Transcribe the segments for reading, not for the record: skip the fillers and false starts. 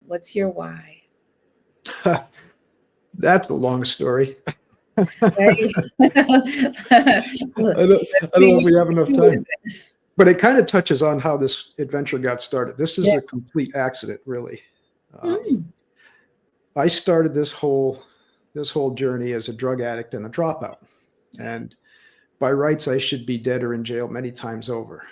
What's your why? That's a long story. Right? I don't, Let's I don't know see if we have enough what you time, but it kind of touches on how this adventure got started. This is a Yes. complete accident, really. Um, Mm, I started this whole journey as a drug addict and a dropout, yeah. and by rights, I should be dead or in jail many times over.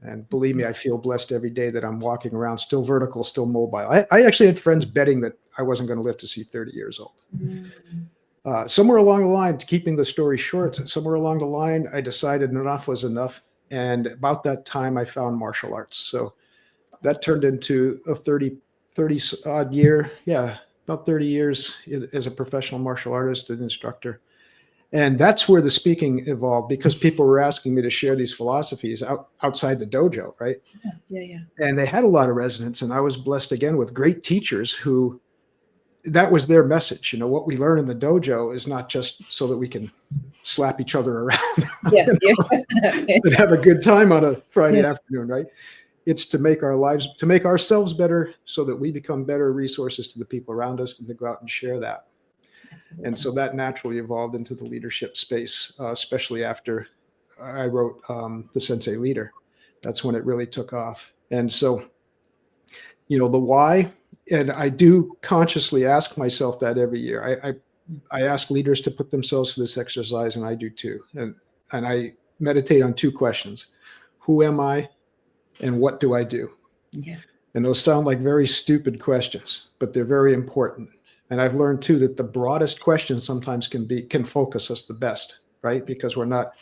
And believe me, I feel blessed every day that I'm walking around still vertical, still mobile. I actually had friends betting that I wasn't going to live to see 30 years old. Mm, Somewhere along the line, keeping the story short, somewhere along the line, I decided enough was enough. And about that time, I found martial arts. So that turned into a 30 odd year. Yeah, about 30 years as a professional martial artist and instructor. And that's where the speaking evolved because people were asking me to share these philosophies outside the dojo, right? yeah, yeah, yeah. And they had a lot of resonance. And I was blessed again with great teachers who that was their message. What we learn in the dojo is not just so that we can slap each other around Yeah, yeah. and have a good time on a Friday Yeah. afternoon, right? It's to make to make ourselves better so that we become better resources to the people around us and to go out and share that. And so that naturally evolved into the leadership space, especially after I wrote The Sensei Leader. That's when it really took off. And so, the why, and I do consciously ask myself that every year. I ask leaders to put themselves through this exercise, and I do too. And I meditate on two questions: who am I, and what do I do? Yeah. And those sound like very stupid questions, but they're very important. And I've learned too that the broadest questions sometimes can focus us the best, right? Because we're not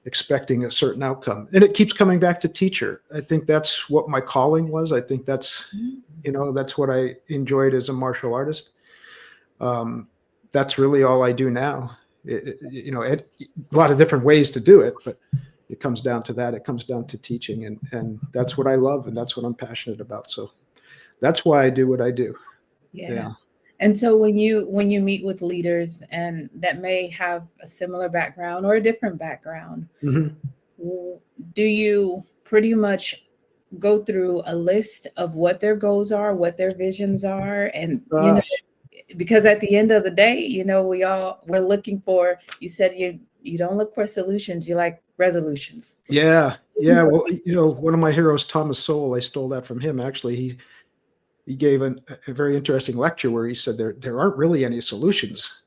expecting a certain outcome. And it keeps coming back to teacher. I think that's what my calling was. I think that's what I enjoyed as a martial artist. That's really all I do now. A lot of different ways to do it, but it comes down to that. It comes down to teaching, and that's what I love, and that's what I'm passionate about. So that's why I do what I do. Yeah. Yeah. And so when you meet with leaders and that may have a similar background or a different background, Mm-hmm. do you pretty much go through a list of what their goals are, what their visions are, and because at the end of the day, we're looking for, you said you don't look for solutions, you like resolutions. Yeah. Yeah. Well, one of my heroes, Thomas Sowell, I stole that from him. Actually, he gave a very interesting lecture where he said there aren't really any solutions.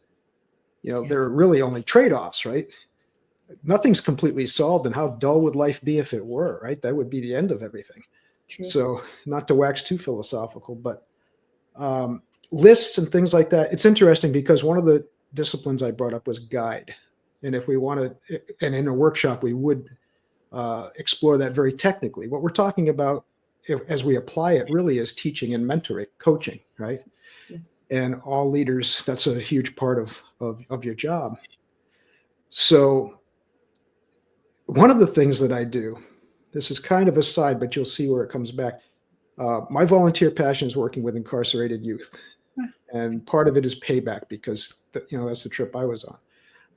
Yeah. There are really only trade-offs, right? Nothing's completely solved, and how dull would life be if it were, right? That would be the end of everything. True. So, not to wax too philosophical, but lists and things like that. It's interesting because one of the disciplines I brought up was guide. And if we wanted, and in a workshop, we would explore that very technically. What we're talking about as we apply it really is teaching and mentoring, coaching, right? Yes. And all leaders, that's a huge part of your job. So one of the things that I do, this is kind of a side, but you'll see where it comes back. My volunteer passion is working with incarcerated youth. And part of it is payback because, that's the trip I was on.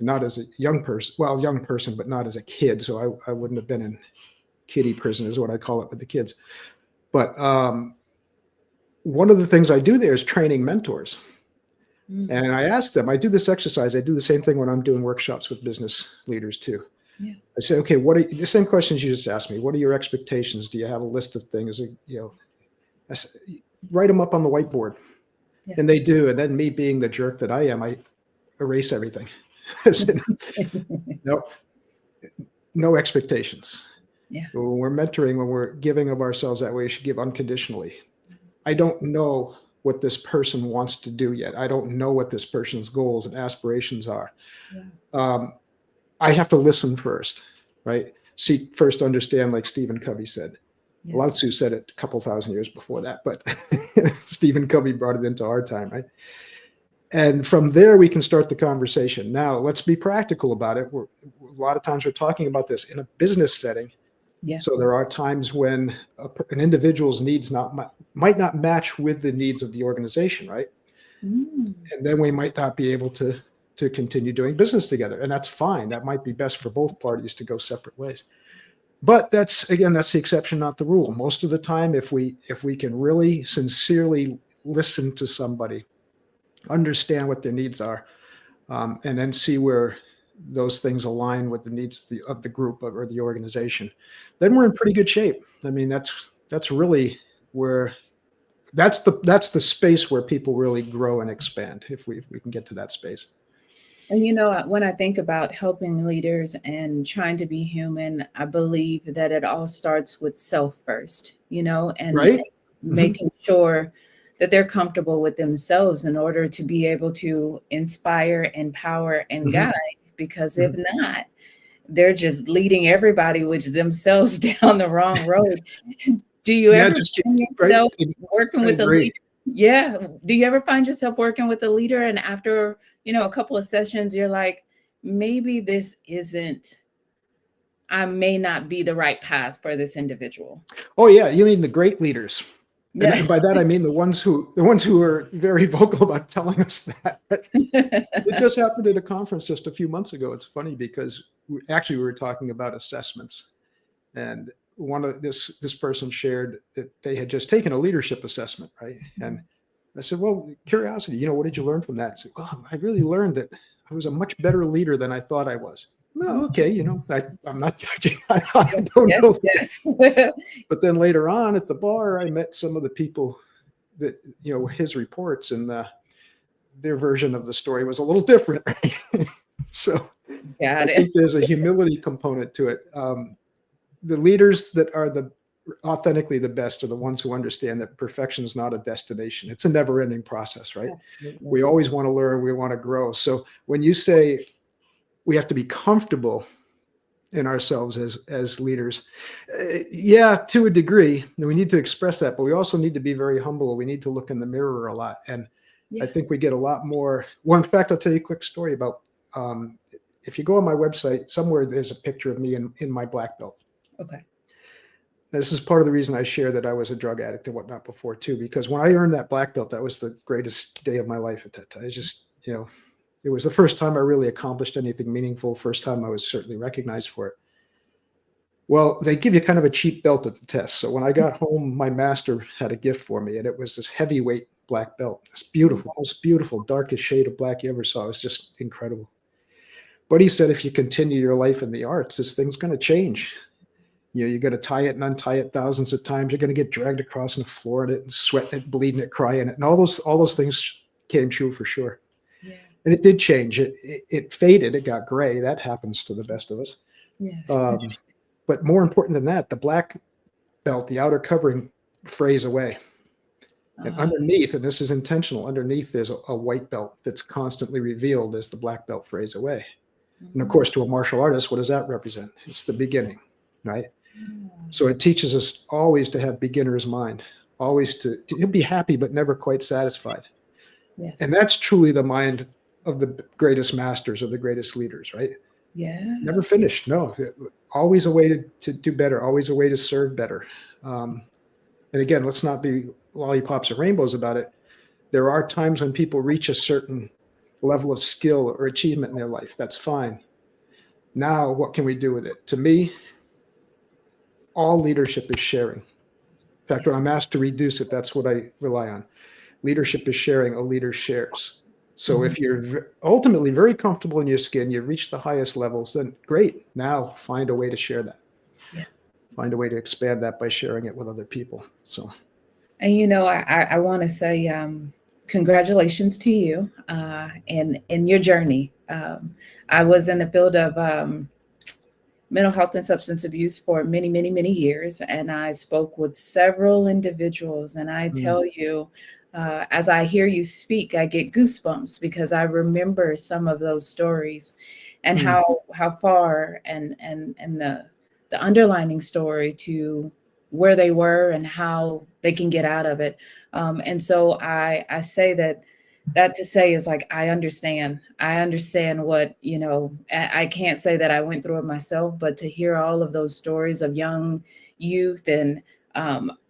Not as a young person, but not as a kid. So I wouldn't have been in kiddie prison is what I call it with the kids. But one of the things I do there is training mentors. And I ask them, I do this exercise. I do the same thing when I'm doing workshops with business leaders too. Yeah. I say, okay, what are the same questions you just asked me? What are your expectations? Do you have a list of things? I say, write them up on the whiteboard. Yeah. And they do. And then me being the jerk that I am, I erase everything. I said, no expectations. Yeah. When we're mentoring, when we're giving of ourselves that way, we should give unconditionally. I don't know what this person wants to do yet. I don't know what this person's goals and aspirations are. Yeah. I have to listen first, right? Seek first, understand, like Stephen Covey said. Yes. Lao Tzu said it a couple thousand years before that, but Stephen Covey brought it into our time, right? And from there, we can start the conversation. Now, let's be practical about it. A lot of times we're talking about this in a business setting. Yes. So there are times when an individual's needs might not match with the needs of the organization, right? And then we might not be able to continue doing business together. And that's fine. That might be best for both parties to go separate ways. But that's the exception, not the rule. Most of the time, if we can really sincerely listen to somebody, understand what their needs are, and then see where those things align with the needs of the group or the organization, then we're in pretty good shape. I mean, that's really where that's the space where people really grow and expand, if we can get to that space. And when I think about helping leaders and trying to be human, I believe that it all starts with self first, and Right. making sure that they're comfortable with themselves in order to be able to inspire, empower, and guide. Because if not, they're just leading everybody with themselves down the wrong road. Do you ever find yourself working with a leader? Yeah. Do you ever find yourself working with a leader and after, a couple of sessions, you're like, maybe I may not be the right path for this individual? Oh yeah. You mean the great leaders. Yeah. And by that, I mean the ones who are very vocal about telling us that. It just happened at a conference just a few months ago. It's funny because we were talking about assessments, and this person shared that they had just taken a leadership assessment, right? And I said, well, curiosity, what did you learn from that? I said, well, I really learned that I was a much better leader than I thought I was. Well, okay, I'm not judging. I don't know. Yes. But then later on at the bar, I met some of the people that, his reports, and their version of the story was a little different. Right? So I think there's a humility component to it. The leaders that are authentically the best are the ones who understand that perfection is not a destination. It's a never-ending process, right? Absolutely. We always want to learn. We want to grow. So when you say we have to be comfortable in ourselves as leaders, yeah, to a degree, we need to express that, but we also need to be very humble. We need to look in the mirror a lot. And I think we get a lot more. Well, in fact, I'll tell you a quick story about, if you go on my website, somewhere there's a picture of me in my black belt. Okay. This is part of the reason I share that I was a drug addict and whatnot before too, because when I earned that black belt, that was the greatest day of my life at that time. It's just, it was the first time I really accomplished anything meaningful. First time I was certainly recognized for it. Well, they give you kind of a cheap belt at the test. So when I got home, my master had a gift for me, and it was this heavyweight black belt. This beautiful, most beautiful, darkest shade of black you ever saw. It was just incredible. But he said, if you continue your life in the arts, this thing's going to change. You're going to tie it and untie it thousands of times. You're going to get dragged across the floor in it and sweating it, bleeding it, crying it. And all those things came true for sure. Yeah. And it did change. It faded. It got gray. That happens to the best of us. Yes. But more important than that, the black belt, the outer covering, frays away. And underneath, and this is intentional, underneath there's a white belt that's constantly revealed as the black belt frays away. And of course, to a martial artist, what does that represent? It's the beginning, right? So it teaches us always to have beginner's mind, always to be happy but never quite satisfied. Yes. And that's truly the mind of the greatest masters, of the greatest leaders, right? Yeah. Never finished. No, always a way to do better, always a way to serve better. And again, let's not be lollipops and rainbows about it. There are times when people reach a certain level of skill or achievement in their life. That's fine. Now, what can we do with it? To me, all leadership is sharing. In fact, when I'm asked to reduce it, that's what I rely on. Leadership is sharing. A leader shares. So if you're ultimately very comfortable in your skin, you've reached the highest levels, then great. Now find a way to share that. Yeah. Find a way to expand that by sharing it with other people. So, and I want to say congratulations to you in your journey. I was in the field of mental health and substance abuse for many, many, many years, and I spoke with several individuals, and I tell you, as I hear you speak, I get goosebumps because I remember some of those stories and how far and the underlining story to where they were and how they can get out of it. And so I say that to say is like, I understand what, I can't say that I went through it myself, but to hear all of those stories of young youth and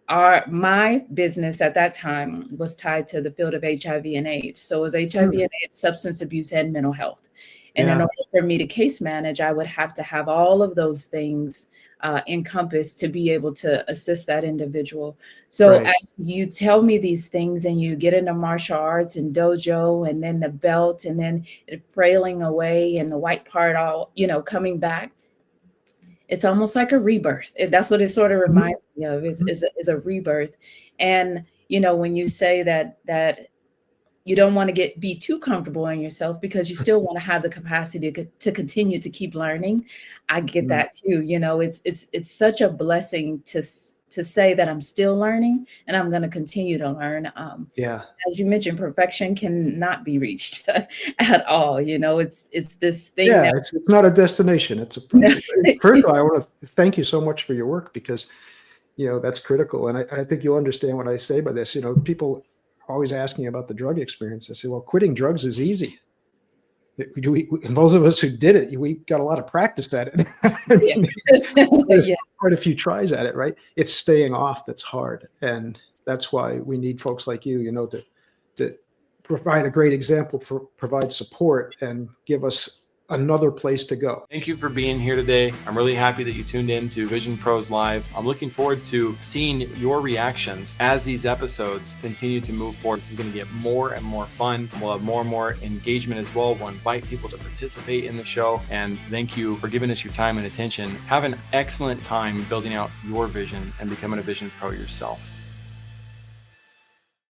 my business at that time was tied to the field of HIV and AIDS. So it was HIV and AIDS, substance abuse, and mental health. And in order for me to case manage, I would have to have all of those things encompass to be able to assist that individual. So Right. as you tell me these things and you get into martial arts and dojo and then the belt and then it frailing away and the white part all, coming back, it's almost like a rebirth. That's what it sort of Mhm, reminds me of mhm. is a rebirth. And when you say that you don't want to be too comfortable in yourself because you still want to have the capacity to continue to keep learning. I get Mm, that too. It's such a blessing to say that I'm still learning and I'm going to continue to learn. yeah. As you mentioned, perfection cannot be reached at all. It's this thing Yeah, that it's not a destination, it's a process. It's critical. I wanna thank you so much for your work because, that's critical, and I think you'll understand what I say by this. People always ask me about the drug experience. I say, "Well, quitting drugs is easy." Those of us who did it, we got a lot of practice at it. I yeah. mean, quite a Yeah. quite a few tries at it, right? It's staying off that's hard, Yes. and that's why we need folks like you, to provide a great example, provide support, and give us another place to go. Thank you for being here today. I'm really happy that you tuned in to Vision Pros Live. I'm looking forward to seeing your reactions as these episodes continue to move forward. This is going to get more and more fun. We'll have more and more engagement as well. We'll invite people to participate in the show. And thank you for giving us your time and attention. Have an excellent time building out your vision and becoming a Vision Pro yourself.